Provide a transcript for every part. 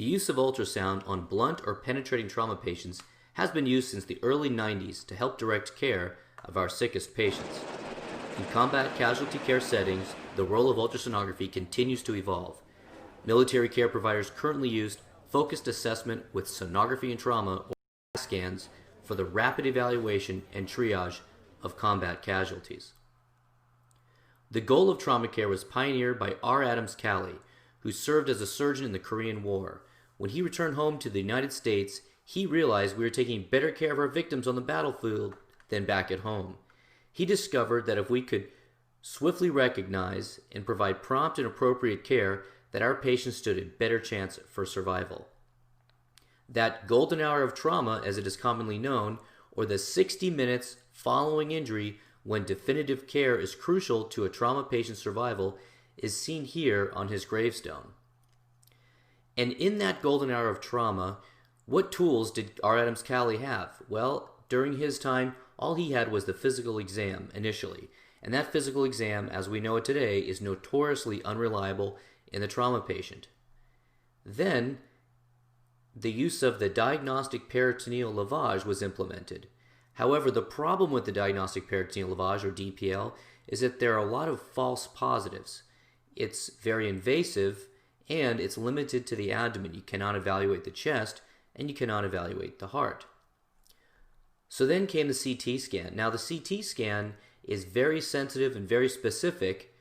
The use of ultrasound on blunt or penetrating trauma patients has been used since the early 90s to help direct care of our sickest patients. In combat casualty care settings, the role of ultrasonography continues to evolve. Military care providers currently use focused assessment with sonography and trauma or scans for the rapid evaluation and triage of combat casualties. The goal of trauma care was pioneered by R. Adams Calley, who served as a surgeon in the Korean War. When he returned home to the United States, he realized we were taking better care of our victims on the battlefield than back at home. He discovered that if we could swiftly recognize and provide prompt and appropriate care, that our patients stood a better chance for survival. That golden hour of trauma, as it is commonly known, or the 60 minutes following injury when definitive care is crucial to a trauma patient's survival, is seen here on his gravestone. And in that golden hour of trauma, what tools did R. Adams Calley have? Well, during his time, all he had was the physical exam initially. And that physical exam, as we know it today, is notoriously unreliable in the trauma patient. Then, the use of the diagnostic peritoneal lavage was implemented. However, the problem with the diagnostic peritoneal lavage, or DPL, is that there are a lot of false positives. It's very invasive, and it's limited to the abdomen. You cannot evaluate the chest, and you cannot evaluate the heart. So then came the CT scan. Now, the CT scan is very sensitive and very specific.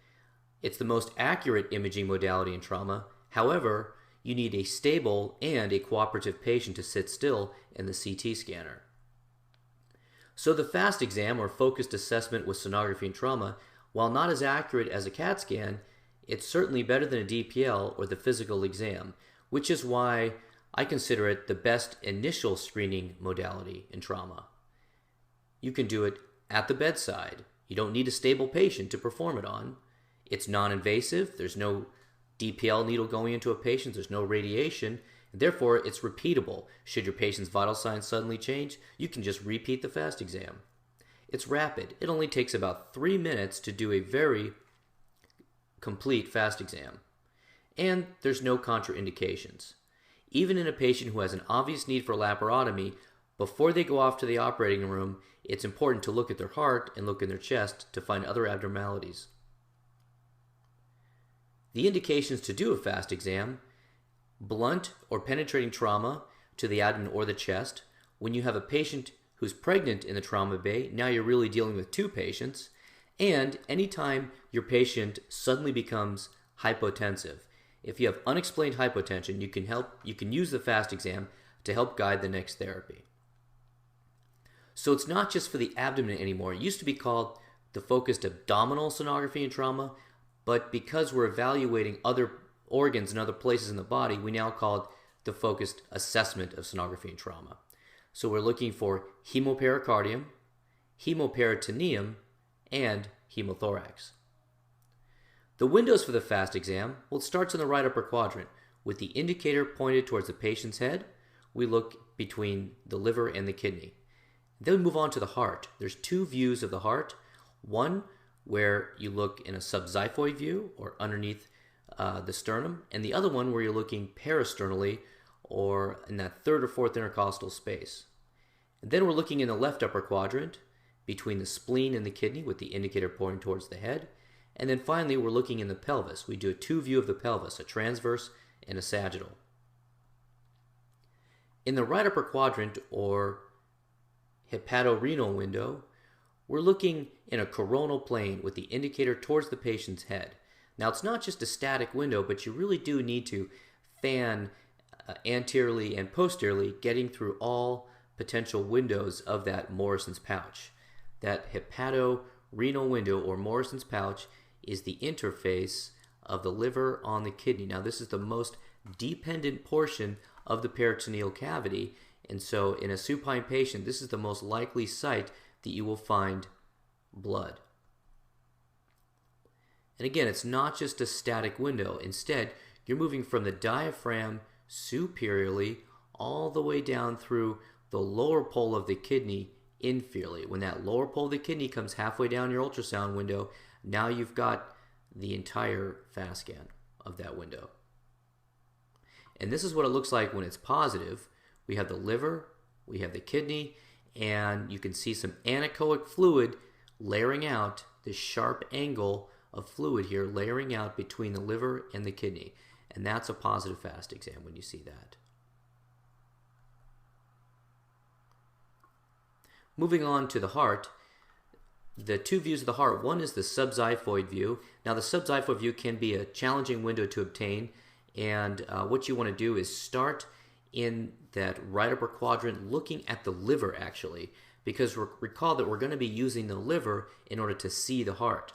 It's the most accurate imaging modality in trauma. However, you need a stable and a cooperative patient to sit still in the CT scanner. So the FAST exam, or focused assessment with sonography and trauma, while not as accurate as a CAT scan, it's certainly better than a DPL or the physical exam, which is why I consider it the best initial screening modality in trauma. You can do it at the bedside. You don't need a stable patient to perform it on. It's non-invasive. There's no DPL needle going into a patient. There's no radiation. And therefore, it's repeatable. Should your patient's vital signs suddenly change, you can just repeat the FAST exam. It's rapid. It only takes about 3 minutes to do a very complete FAST exam. And there's no contraindications. Even in a patient who has an obvious need for laparotomy, before they go off to the operating room, it's important to look at their heart and look in their chest to find other abnormalities. The indications to do a FAST exam: blunt or penetrating trauma to the abdomen or the chest. When you have a patient who's pregnant in the trauma bay, now you're really dealing with 2 patients. And anytime your patient suddenly becomes hypotensive. If you have unexplained hypotension, you can use the FAST exam to help guide the next therapy. So it's not just for the abdomen anymore. It used to be called the focused abdominal sonography in trauma, but because we're evaluating other organs and other places in the body, we now call it the focused assessment of sonography in trauma. So we're looking for hemopericardium, hemoperitoneum, and hemothorax. The windows for the FAST exam, well, it starts in the right upper quadrant. With the indicator pointed towards the patient's head, we look between the liver and the kidney. Then we move on to the heart. There's 2 views of the heart. One where you look in a subxiphoid view, or underneath the sternum, and the other one where you're looking parasternally, or in that 3rd or 4th intercostal space. And then we're looking in the left upper quadrant between the spleen and the kidney with the indicator pointing towards the head. And then finally we're looking in the pelvis. We do a 2 view of the pelvis, a transverse and a sagittal. In the right upper quadrant, or hepatorenal window, we're looking in a coronal plane with the indicator towards the patient's head. Now, it's not just a static window, but you really do need to fan anteriorly and posteriorly, getting through all potential windows of that Morrison's pouch. That hepatorenal window, or Morrison's pouch, is the interface of the liver on the kidney. Now, this is the most dependent portion of the peritoneal cavity, and so in a supine patient, this is the most likely site that you will find blood. And again, it's not just a static window. Instead, you're moving from the diaphragm superiorly all the way down through the lower pole of the kidney inferiorly. When that lower pole of the kidney comes halfway down your ultrasound window, now you've got the entire FAST scan of that window. And this is what it looks like when it's positive. We have the liver, we have the kidney, and you can see some anechoic fluid layering out, this sharp angle of fluid here layering out between the liver and the kidney. And that's a positive FAST exam when you see that. Moving on to the heart, the two views of the heart. One is the subxiphoid view. Now the subxiphoid view can be a challenging window to obtain, and what you want to do is start in that right upper quadrant looking at the liver actually, because recall that we're going to be using the liver in order to see the heart.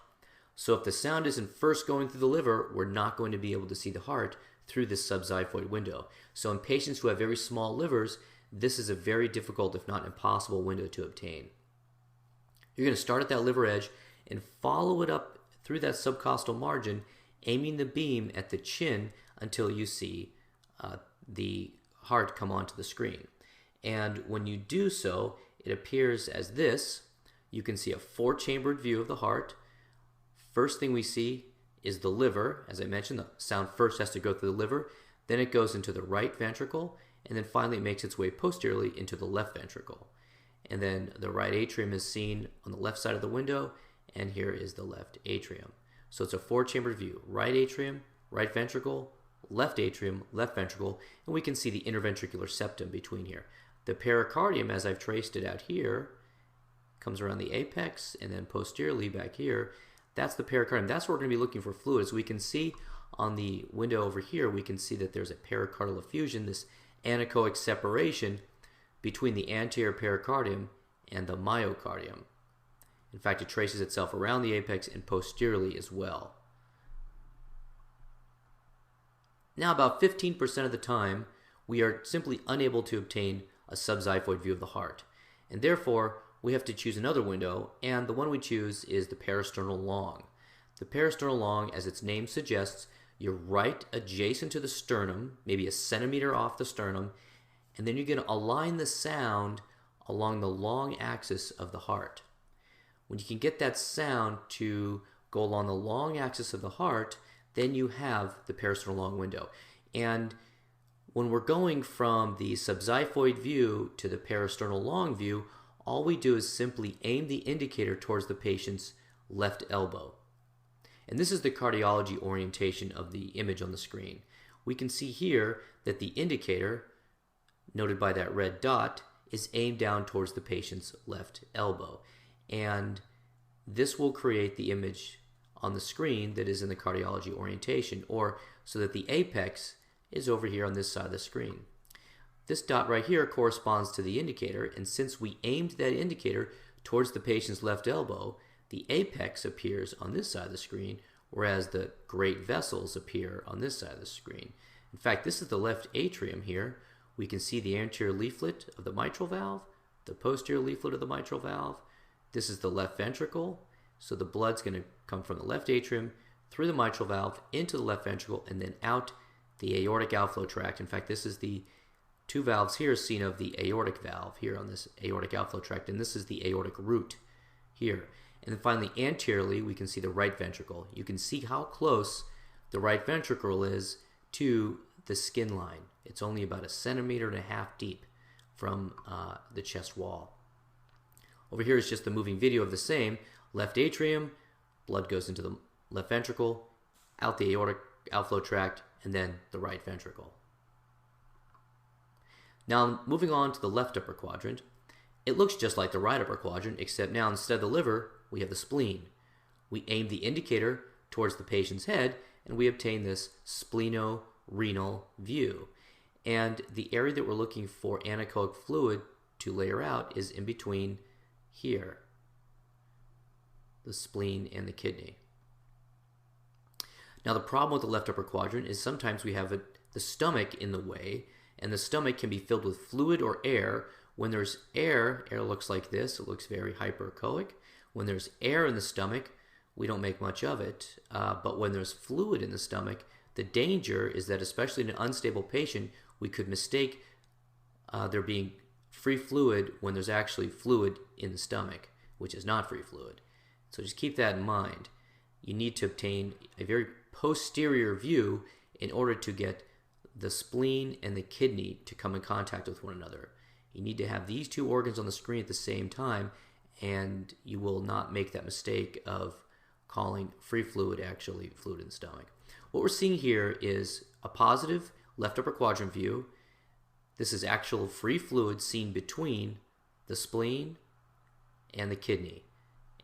So if the sound isn't first going through the liver, we're not going to be able to see the heart through this subxiphoid window. So in patients who have very small livers, this is a very difficult, if not impossible, window to obtain. You're going to start at that liver edge and follow it up through that subcostal margin, aiming the beam at the chin until you see the heart come onto the screen. And when you do so, it appears as this. You can see a 4-chambered view of the heart. First thing we see is the liver. As I mentioned, the sound first has to go through the liver, then it goes into the right ventricle, and then finally it makes its way posteriorly into the left ventricle. And then the right atrium is seen on the left side of the window, and here is the left atrium. So it's a 4-chambered view. Right atrium, right ventricle, left atrium, left ventricle, and we can see the interventricular septum between here. The pericardium, as I've traced it out here, comes around the apex, and then posteriorly back here, that's the pericardium. That's where we're going to be looking for fluid. As we can see on the window over here, we can see that there's a pericardial effusion, this anechoic separation between the anterior pericardium and the myocardium. In fact, it traces itself around the apex and posteriorly as well. Now, about 15% of the time, we are simply unable to obtain a subxiphoid view of the heart, and therefore we have to choose another window, and the one we choose is the Parasternal Long. The Parasternal Long, as its name suggests, you're right adjacent to the sternum, maybe a centimeter off the sternum, and then you're going to align the sound along the long axis of the heart. When you can get that sound to go along the long axis of the heart, then you have the Parasternal Long window. And when we're going from the subxiphoid view to the Parasternal Long view, all we do is simply aim the indicator towards the patient's left elbow. And this is the cardiology orientation of the image on the screen. We can see here that the indicator, noted by that red dot, is aimed down towards the patient's left elbow. And this will create the image on the screen that is in the cardiology orientation, or so that the apex is over here on this side of the screen. This dot right here corresponds to the indicator, and since we aimed that indicator towards the patient's left elbow, the apex appears on this side of the screen, whereas the great vessels appear on this side of the screen. In fact, this is the left atrium here. We can see the anterior leaflet of the mitral valve, the posterior leaflet of the mitral valve. This is the left ventricle, so the blood's going to come from the left atrium through the mitral valve into the left ventricle and then out the aortic outflow tract. In fact, this is the two valves here seen of the aortic valve here on this aortic outflow tract, and this is the aortic root here. And then finally, anteriorly, we can see the right ventricle. You can see how close the right ventricle is to the skin line. It's only about 1.5 centimeters deep from the chest wall. Over here is just the moving video of the same. Left atrium, blood goes into the left ventricle, out the aortic outflow tract, and then the right ventricle. Now, moving on to the left upper quadrant, it looks just like the right upper quadrant, except now instead of the liver, we have the spleen. We aim the indicator towards the patient's head, and we obtain this splenorenal view. And the area that we're looking for anechoic fluid to layer out is in between here, the spleen and the kidney. Now, the problem with the left upper quadrant is sometimes we have the stomach in the way, and the stomach can be filled with fluid or air. When there's air looks like this. It looks very hyperechoic. When there's air in the stomach, we don't make much of it. But when there's fluid in the stomach, the danger is that, especially in an unstable patient, we could mistake there being free fluid when there's actually fluid in the stomach, which is not free fluid. So just keep that in mind. You need to obtain a very posterior view in order to get the spleen and the kidney to come in contact with one another. You need to have these two organs on the screen at the same time, and you will not make that mistake of calling free fluid actually fluid in the stomach. What we're seeing here is a positive left upper quadrant view. This is actual free fluid seen between the spleen and the kidney.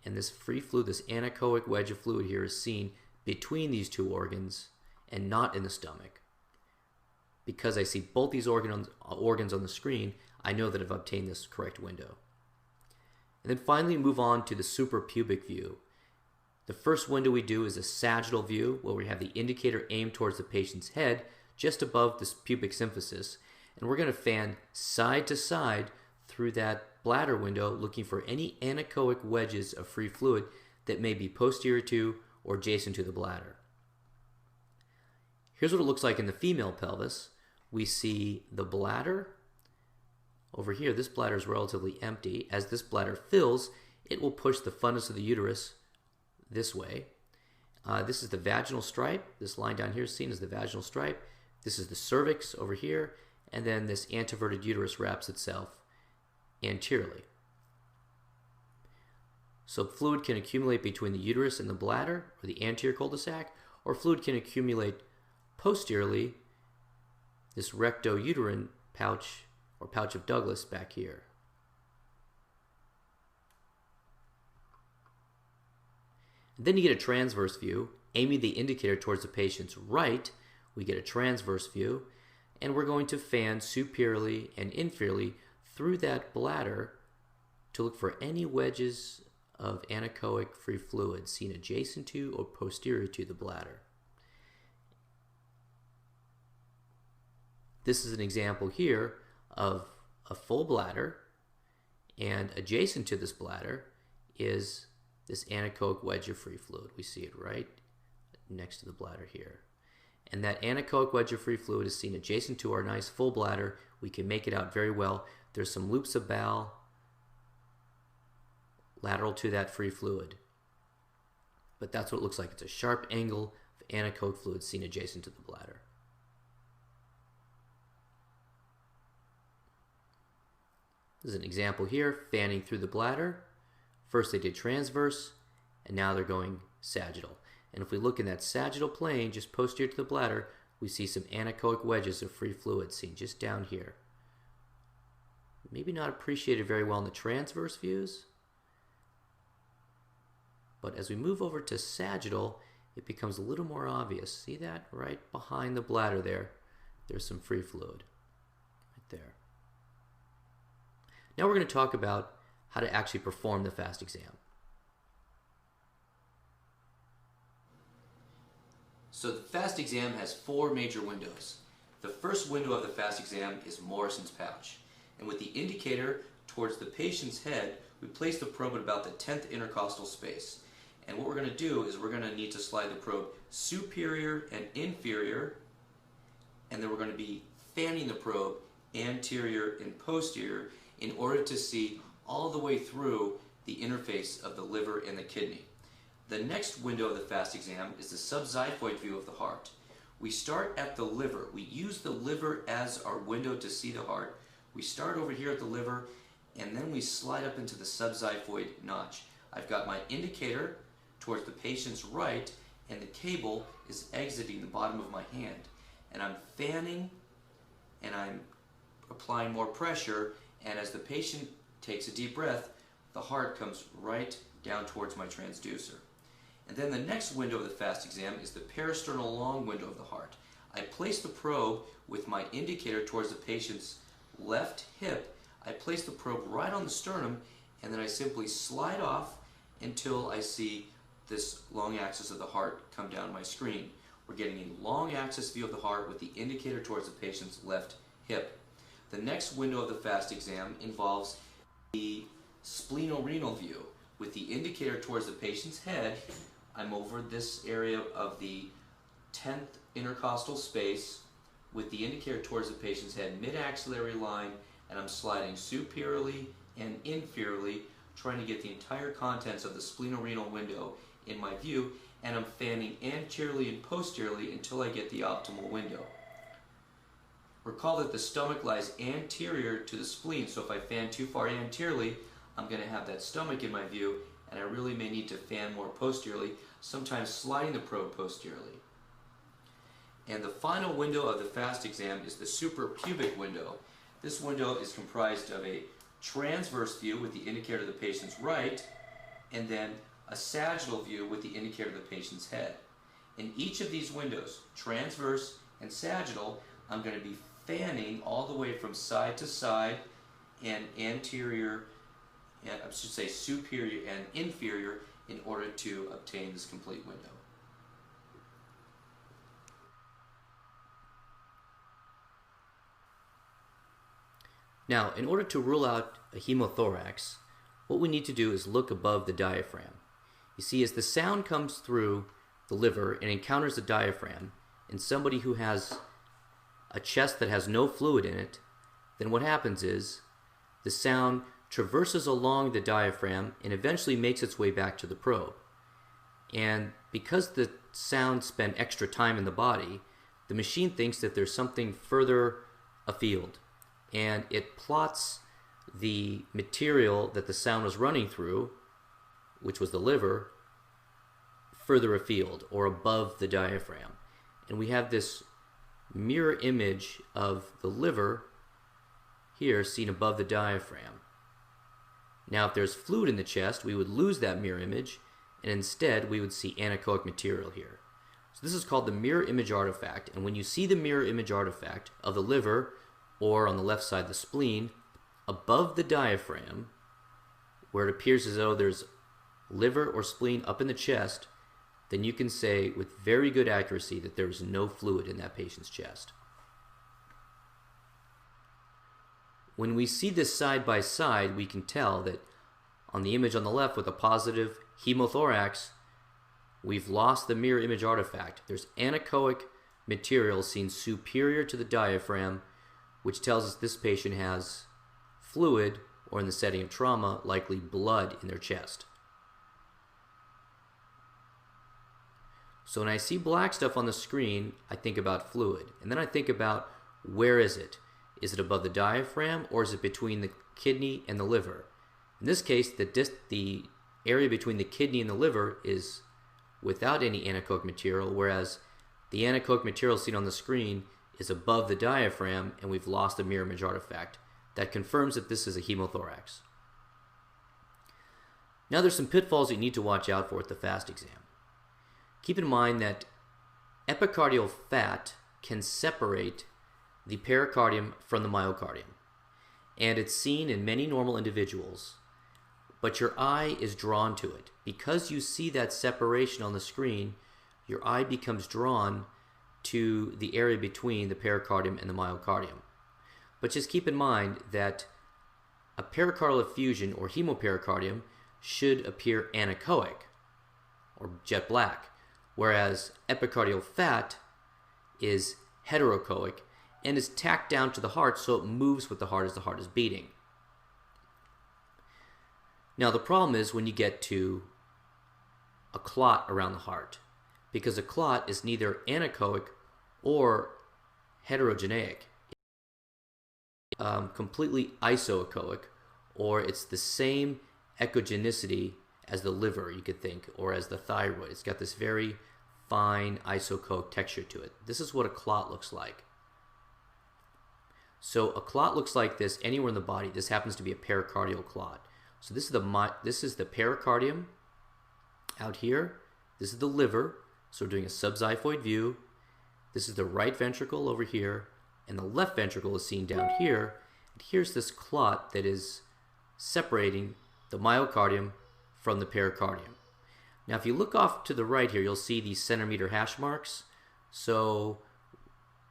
And this free fluid, this anechoic wedge of fluid here, is seen between these two organs and not in the stomach. Because I see both these organs on the screen, I know that I've obtained this correct window. And then finally move on to the suprapubic view. The first window we do is a sagittal view, where we have the indicator aimed towards the patient's head just above this pubic symphysis, and we're going to fan side to side through that bladder window looking for any anechoic wedges of free fluid that may be posterior to or adjacent to the bladder. Here's what it looks like in the female pelvis. We see the bladder. Over here, this bladder is relatively empty. As this bladder fills, it will push the fundus of the uterus this way. This is the vaginal stripe. This line down here is seen as the vaginal stripe. This is the cervix over here, and then this anteverted uterus wraps itself anteriorly. So fluid can accumulate between the uterus and the bladder, or the anterior cul-de-sac, or fluid can accumulate posteriorly, this recto-uterine pouch, or pouch of Douglas back here. And then you get a transverse view. Aiming the indicator towards the patient's right, we get a transverse view, and we're going to fan superiorly and inferiorly through that bladder to look for any wedges of anechoic free fluid seen adjacent to or posterior to the bladder. This is an example here of a full bladder, and adjacent to this bladder is this anechoic wedge of free fluid. We see it right next to the bladder here. And that anechoic wedge of free fluid is seen adjacent to our nice full bladder. We can make it out very well. There's some loops of bowel lateral to that free fluid. But that's what it looks like. It's a sharp angle of anechoic fluid seen adjacent to the bladder. This is an example here, fanning through the bladder. First they did transverse, and now they're going sagittal. And if we look in that sagittal plane, just posterior to the bladder, we see some anechoic wedges of free fluid seen just down here. Maybe not appreciated very well in the transverse views, but as we move over to sagittal, it becomes a little more obvious. See that? Right behind the bladder there, there's some free fluid right there. Now we're going to talk about how to actually perform the FAST exam. So the FAST exam has four major windows. The first window of the FAST exam is Morrison's pouch. And with the indicator towards the patient's head, we place the probe at about the 10th intercostal space. And what we're going to do is we're going to need to slide the probe superior and inferior, and then we're going to be fanning the probe anterior and posterior in order to see all the way through the interface of the liver and the kidney. The next window of the FAST exam is the subxiphoid view of the heart. We start at the liver. We use the liver as our window to see the heart. We start over here at the liver, and then we slide up into the subxiphoid notch. I've got my indicator towards the patient's right, and the cable is exiting the bottom of my hand. And I'm fanning, and I'm applying more pressure, and as the patient takes a deep breath, the heart comes right down towards my transducer. And then the next window of the FAST exam is the Parasternal Long window of the heart. I place the probe with my indicator towards the patient's left hip. I place the probe right on the sternum, and then I simply slide off until I see this long axis of the heart come down my screen. We're getting a long axis view of the heart with the indicator towards the patient's left hip. The next window of the FAST exam involves the splenorenal view. With the indicator towards the patient's head, I'm over this area of the 10th intercostal space with the indicator towards the patient's head, mid-axillary line, and I'm sliding superiorly and inferiorly, trying to get the entire contents of the splenorenal window in my view, and I'm fanning anteriorly and posteriorly until I get the optimal window. Recall that the stomach lies anterior to the spleen, so if I fan too far anteriorly, I'm going to have that stomach in my view, and I really may need to fan more posteriorly, sometimes sliding the probe posteriorly. And the final window of the FAST exam is the suprapubic window. This window is comprised of a transverse view with the indicator to the patient's right, and then a sagittal view with the indicator to the patient's head. In each of these windows, transverse and sagittal, I'm going to be fanning all the way from side to side and anterior, and I should say superior and inferior, in order to obtain this complete window. Now, in order to rule out a hemothorax, what we need to do is look above the diaphragm. You see, as the sound comes through the liver and encounters the diaphragm, in somebody who has a chest that has no fluid in it, then what happens is the sound traverses along the diaphragm and eventually makes its way back to the probe. And because the sound spent extra time in the body, the machine thinks that there's something further afield, and it plots the material that the sound was running through, which was the liver, further afield or above the diaphragm. And we have this mirror image of the liver here seen above the diaphragm. Now, if there's fluid in the chest, we would lose that mirror image, and instead we would see anechoic material here. So this is called the mirror image artifact, and when you see the mirror image artifact of the liver, or on the left side the spleen, above the diaphragm, where it appears as though there's liver or spleen up in the chest, then you can say with very good accuracy that there is no fluid in that patient's chest. When we see this side by side, we can tell that on the image on the left with a positive hemothorax, we've lost the mirror image artifact. There's anechoic material seen superior to the diaphragm, which tells us this patient has fluid, or in the setting of trauma, likely blood in their chest. So when I see black stuff on the screen, I think about fluid. And then I think about, where is it? Is it above the diaphragm, or is it between the kidney and the liver? In this case, the area between the kidney and the liver is without any anechoic material, whereas the anechoic material seen on the screen is above the diaphragm, and we've lost the mirror image artifact. That confirms that this is a hemothorax. Now there's some pitfalls that you need to watch out for at the FAST exam. Keep in mind that epicardial fat can separate the pericardium from the myocardium, and it's seen in many normal individuals, but your eye is drawn to it. Because you see that separation on the screen, your eye becomes drawn to the area between the pericardium and the myocardium. But just keep in mind that a pericardial effusion or hemopericardium should appear anechoic or jet black, whereas epicardial fat is heteroechoic and is tacked down to the heart, so it moves with the heart as the heart is beating. Now the problem is when you get to a clot around the heart, because a clot is neither anechoic or heterogeneic. Completely isoechoic, or it's the same echogenicity as the liver, you could think, or as the thyroid. It's got this very fine isoechoic texture to it. This is what a clot looks like. So a clot looks like this anywhere in the body. This happens to be a pericardial clot. So this is the pericardium out here. This is the liver. So we're doing a subxiphoid view. This is the right ventricle over here, and the left ventricle is seen down here. And here's this clot that is separating the myocardium from the pericardium. Now if you look off to the right here, you'll see these centimeter hash marks. So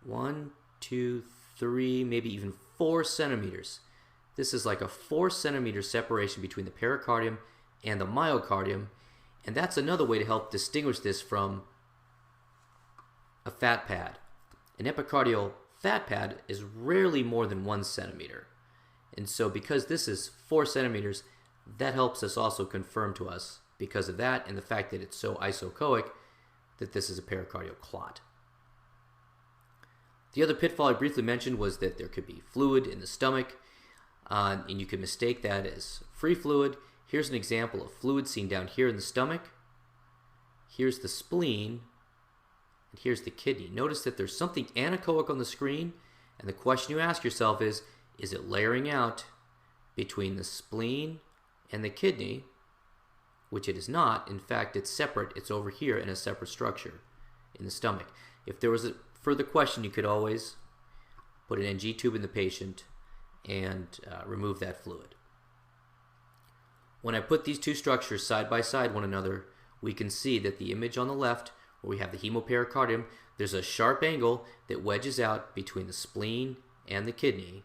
1, 2, 3, maybe even 4 centimeters. This is like a 4 centimeter separation between the pericardium and the myocardium, and that's another way to help distinguish this from a fat pad. An epicardial fat pad is rarely more than 1 centimeter. And so because this is 4 centimeters, that helps us also confirm to us, because of that and the fact that it's so isoechoic, that this is a pericardial clot. The other pitfall I briefly mentioned was that there could be fluid in the stomach, and you could mistake that as free fluid. Here's an example of fluid seen down here in the stomach. Here's the spleen, and here's the kidney. Notice that there's something anechoic on the screen, and the question you ask yourself is it layering out between the spleen and the kidney, which it is not. In fact, it's separate. It's over here in a separate structure in the stomach. If there was a further question, you could always put an NG tube in the patient and remove that fluid. When I put these two structures side by side one another, we can see that the image on the left, where we have the hemopericardium, there's a sharp angle that wedges out between the spleen and the kidney.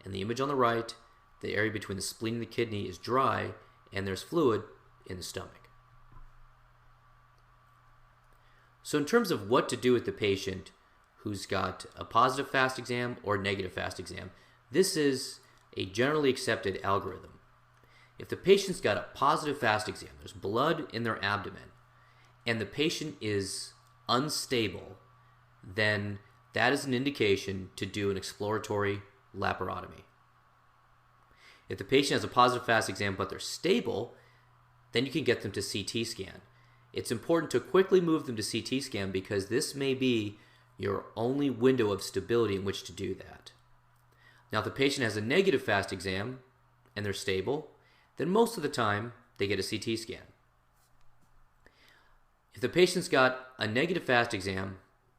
And the image on the right, the area between the spleen and the kidney is dry, and there's fluid in the stomach. So in terms of what to do with the patient who's got a positive FAST exam or negative FAST exam, this is a generally accepted algorithm. If the patient's got a positive FAST exam, there's blood in their abdomen, and the patient is unstable, then that is an indication to do an exploratory laparotomy. If the patient has a positive FAST exam but they're stable, then you can get them to CT scan. It's important to quickly move them to CT scan because this may be your only window of stability in which to do that. Now, if the patient has a negative FAST exam and they're stable, then most of the time they get a CT scan. If the patient's got a negative FAST exam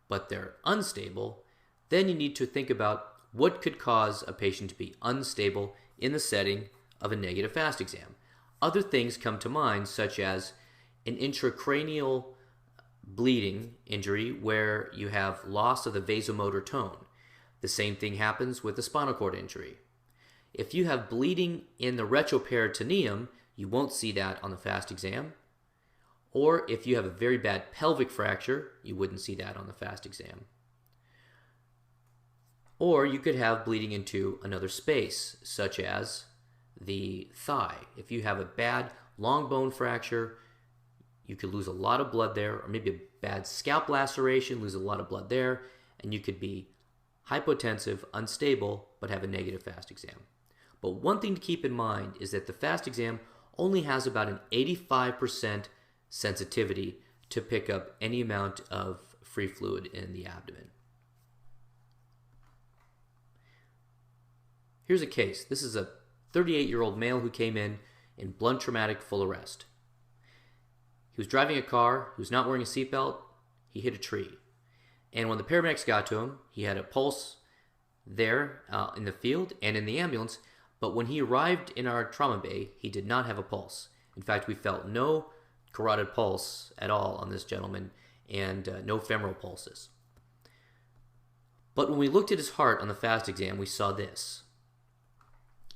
but they're unstable, then you need to think about what could cause a patient to be unstable in the setting of a negative FAST exam. Other things come to mind, such as an intracranial bleeding injury where you have loss of the vasomotor tone. The same thing happens with a spinal cord injury. If you have bleeding in the retroperitoneum, you won't see that on the FAST exam. Or if you have a very bad pelvic fracture, you wouldn't see that on the FAST exam. Or you could have bleeding into another space, such as the thigh. If you have a bad long bone fracture, you could lose a lot of blood there, or maybe a bad scalp laceration, lose a lot of blood there, and you could be hypotensive, unstable, but have a negative FAST exam. But one thing to keep in mind is that the FAST exam only has about an 85% sensitivity to pick up any amount of free fluid in the abdomen. Here's a case. This is a 38-year-old male who came in blunt traumatic full arrest. He was driving a car, he was not wearing a seatbelt, he hit a tree. And when the paramedics got to him, he had a pulse there in the field and in the ambulance, but when he arrived in our trauma bay, he did not have a pulse. In fact, we felt no carotid pulse at all on this gentleman and no femoral pulses. But when we looked at his heart on the FAST exam, we saw this.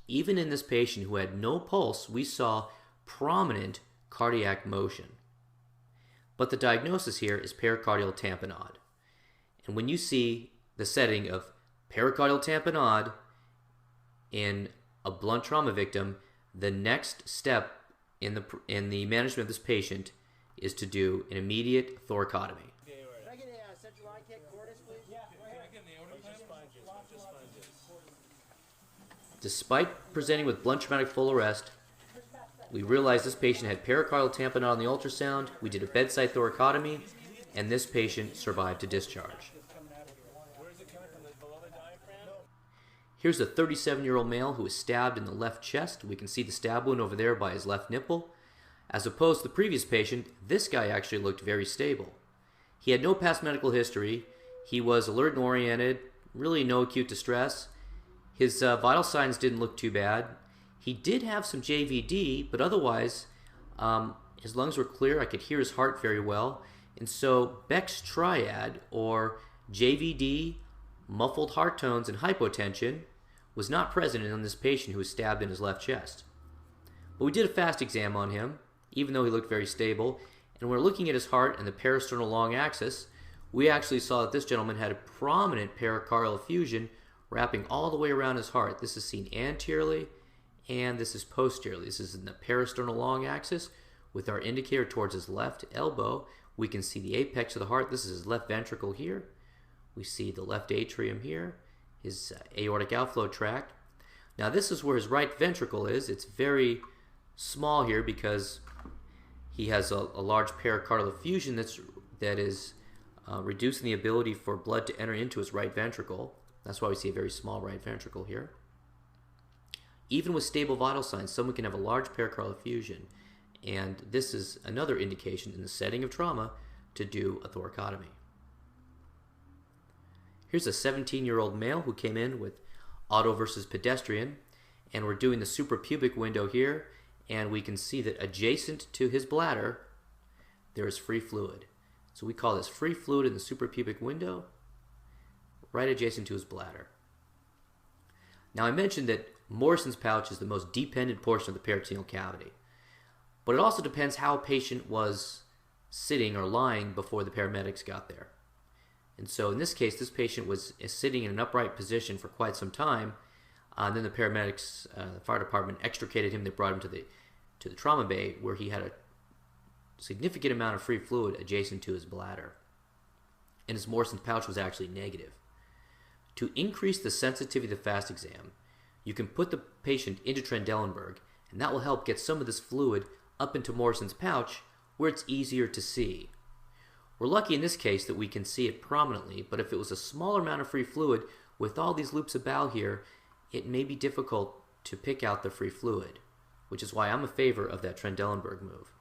Even in this patient who had no pulse, we saw prominent cardiac motion. But the diagnosis here is pericardial tamponade. And when you see the setting of pericardial tamponade in a blunt trauma victim, the next step in the management of this patient is to do an immediate thoracotomy. Despite presenting with blunt traumatic full arrest, we realized this patient had pericardial tamponade on the ultrasound. We did a bedside thoracotomy, and this patient survived to discharge. Here's a 37-year-old male who was stabbed in the left chest. We can see the stab wound over there by his left nipple. As opposed to the previous patient, this guy actually looked very stable. He had no past medical history. He was alert and oriented, really no acute distress. His vital signs didn't look too bad. He did have some JVD, but otherwise, his lungs were clear. I could hear his heart very well. And so Beck's triad, or JVD, muffled heart tones, and hypotension, was not present in this patient who was stabbed in his left chest. But we did a FAST exam on him, even though he looked very stable. And when we're looking at his heart and the parasternal long axis, we actually saw that this gentleman had a prominent pericardial effusion wrapping all the way around his heart. This is seen anteriorly, and this is posteriorly. This is in the parasternal long axis. With our indicator towards his left elbow, we can see the apex of the heart. This is his left ventricle here. We see the left atrium here, his aortic outflow tract. Now this is where his right ventricle is. It's very small here because he has a large pericardial effusion that is reducing the ability for blood to enter into his right ventricle. That's why we see a very small right ventricle here. Even with stable vital signs, someone can have a large pericardial effusion, and this is another indication in the setting of trauma to do a thoracotomy. Here's a 17-year-old male who came in with auto versus pedestrian, and we're doing the suprapubic window here, and we can see that adjacent to his bladder there is free fluid. So we call this free fluid in the suprapubic window, right adjacent to his bladder. Now I mentioned that Morrison's pouch is the most dependent portion of the peritoneal cavity, but it also depends how a patient was sitting or lying before the paramedics got there. And so in this case, this patient was sitting in an upright position for quite some time. Then the paramedics, the fire department, extricated him. They brought him to the trauma bay, where he had a significant amount of free fluid adjacent to his bladder. And his Morrison's pouch was actually negative. To increase the sensitivity of the FAST exam, you can put the patient into Trendelenburg, and that will help get some of this fluid up into Morrison's pouch where it's easier to see. We're lucky in this case that we can see it prominently, but if it was a smaller amount of free fluid with all these loops of bowel here, it may be difficult to pick out the free fluid, which is why I'm a favor of that Trendelenburg move.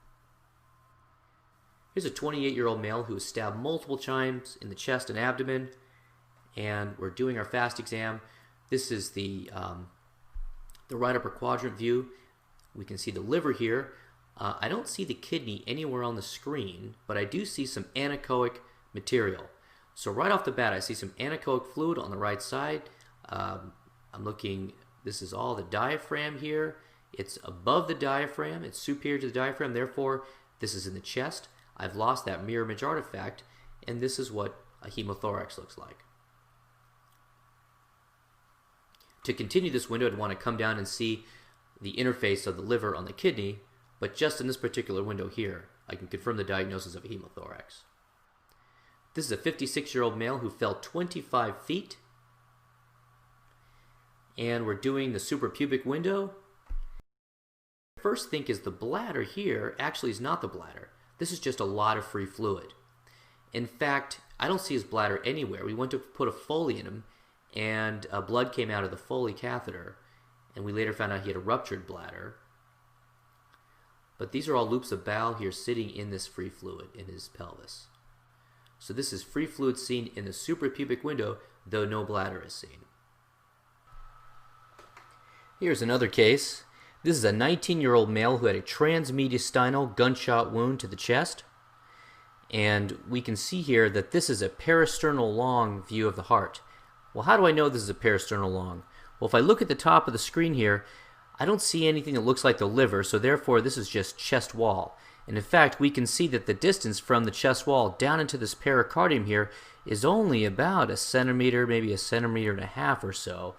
Here's a 28-year-old male who was stabbed multiple times in the chest and abdomen, and we're doing our FAST exam. This is the right upper quadrant view. We can see the liver here. I don't see the kidney anywhere on the screen, but I do see some anechoic material. So right off the bat, I see some anechoic fluid on the right side. I'm looking, this is all the diaphragm here. It's above the diaphragm, it's superior to the diaphragm, therefore this is in the chest. I've lost that mirror image artifact, and this is what a hemothorax looks like. To continue this window, I'd want to come down and see the interface of the liver on the kidney, but just in this particular window here, I can confirm the diagnosis of a hemothorax. This is a 56-year-old male who fell 25 feet, and we're doing the suprapubic window. First think is the bladder here actually is not the bladder. This is just a lot of free fluid. In fact, I don't see his bladder anywhere. We went to put a Foley in him, and blood came out of the Foley catheter, and we later found out he had a ruptured bladder. But these are all loops of bowel here sitting in this free fluid in his pelvis. So this is free fluid seen in the suprapubic window, though no bladder is seen. Here's another case. This is a 19-year-old male who had a transmediastinal gunshot wound to the chest. And we can see here that this is a parasternal long view of the heart. Well, how do I know this is a parasternal long? Well, if I look at the top of the screen here, I don't see anything that looks like the liver, so therefore this is just chest wall. And in fact, we can see that the distance from the chest wall down into this pericardium here is only about a centimeter, maybe a centimeter and a half or so.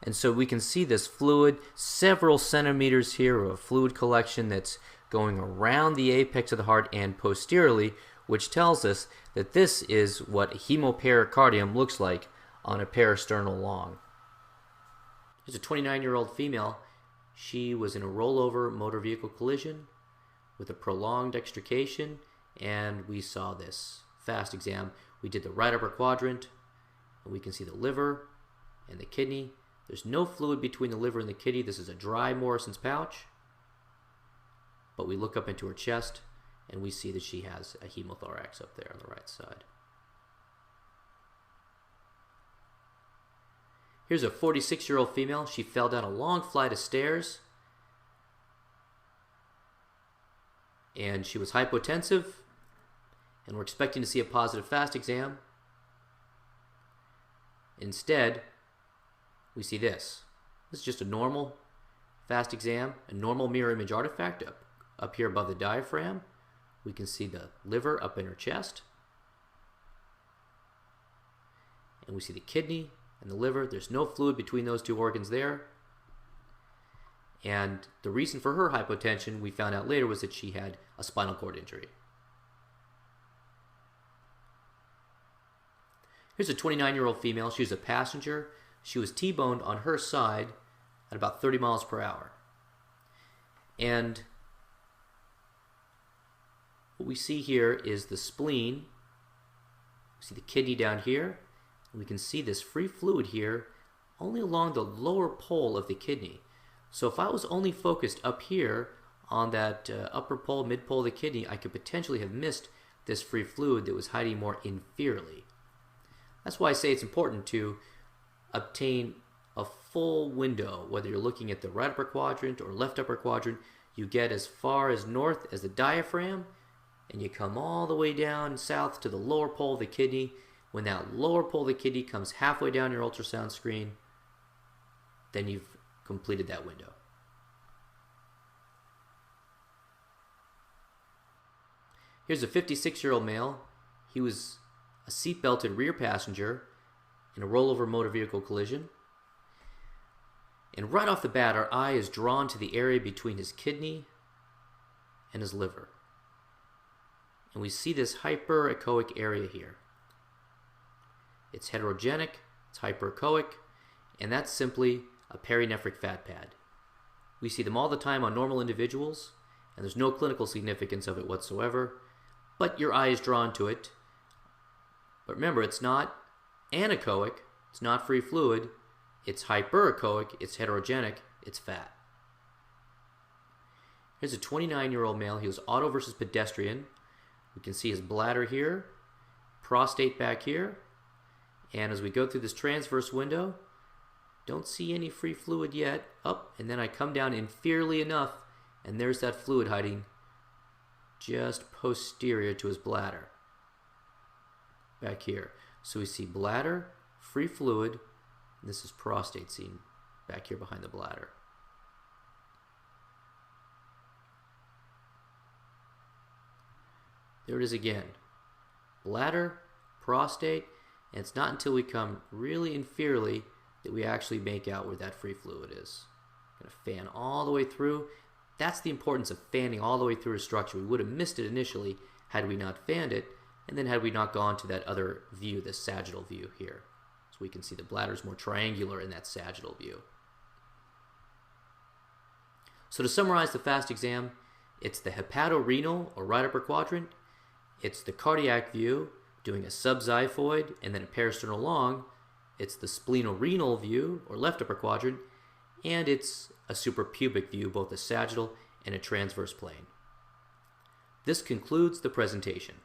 And so we can see this fluid, several centimeters here of fluid collection that's going around the apex of the heart and posteriorly, which tells us that this is what a hemopericardium looks like on a parasternal long. There's a 29-year-old female. She was in a rollover motor vehicle collision with a prolonged extrication, and we saw this FAST exam. We did the right upper quadrant, and we can see the liver and the kidney. There's no fluid between the liver and the kidney. This is a dry Morrison's pouch. But we look up into her chest, and we see that she has a hemothorax up there on the right side. Here's a 46-year-old female. She fell down a long flight of stairs, and she was hypotensive, and we're expecting to see a positive FAST exam. Instead, we see this. This is just a normal FAST exam, a normal mirror image artifact up here above the diaphragm. We can see the liver up in her chest, and we see the kidney and the liver. There's no fluid between those two organs there. And the reason for her hypotension, we found out later, was that she had a spinal cord injury. Here's a 29-year-old female. She was a passenger. She was T-boned on her side at about 30 miles per hour. And what we see here is the spleen. We see the kidney down here. And we can see this free fluid here only along the lower pole of the kidney. So if I was only focused up here on that upper pole, mid pole of the kidney, I could potentially have missed this free fluid that was hiding more inferiorly. That's why I say it's important to obtain a full window, whether you're looking at the right upper quadrant or left upper quadrant. You get as far as north as the diaphragm, and you come all the way down south to the lower pole of the kidney. When that lower pole of the kidney comes halfway down your ultrasound screen, then you've completed that window. Here's a 56-year-old male. He was a seat-belted rear passenger in a rollover motor vehicle collision. And right off the bat, our eye is drawn to the area between his kidney and his liver. And we see this hyperechoic area here. It's heterogenic, it's hyperechoic, and that's simply a perinephric fat pad. We see them all the time on normal individuals, and there's no clinical significance of it whatsoever, but your eye is drawn to it. But remember, it's not anechoic, it's not free fluid, it's hyperechoic, it's heterogenic, it's fat. Here's a 29-year-old male. He was auto versus pedestrian. We can see his bladder here, prostate back here, and as we go through this transverse window, don't see any free fluid yet. Up, and then I come down inferiorly enough, and there's that fluid hiding just posterior to his bladder. Back here. So we see bladder, free fluid, and this is prostate seen back here behind the bladder. There it is again. Bladder, prostate, and it's not until we come really inferiorly that we actually make out where that free fluid is. Going to fan all the way through. That's the importance of fanning all the way through a structure. We would have missed it initially had we not fanned it, and then had we not gone to that other view, the sagittal view here. So we can see the bladder is more triangular in that sagittal view. So to summarize the FAST exam, it's the hepatorenal or right upper quadrant, it's the cardiac view, doing a subxiphoid and then a parasternal long, it's the splenorenal view or left upper quadrant, and it's a suprapubic view, both a sagittal and a transverse plane. This concludes the presentation.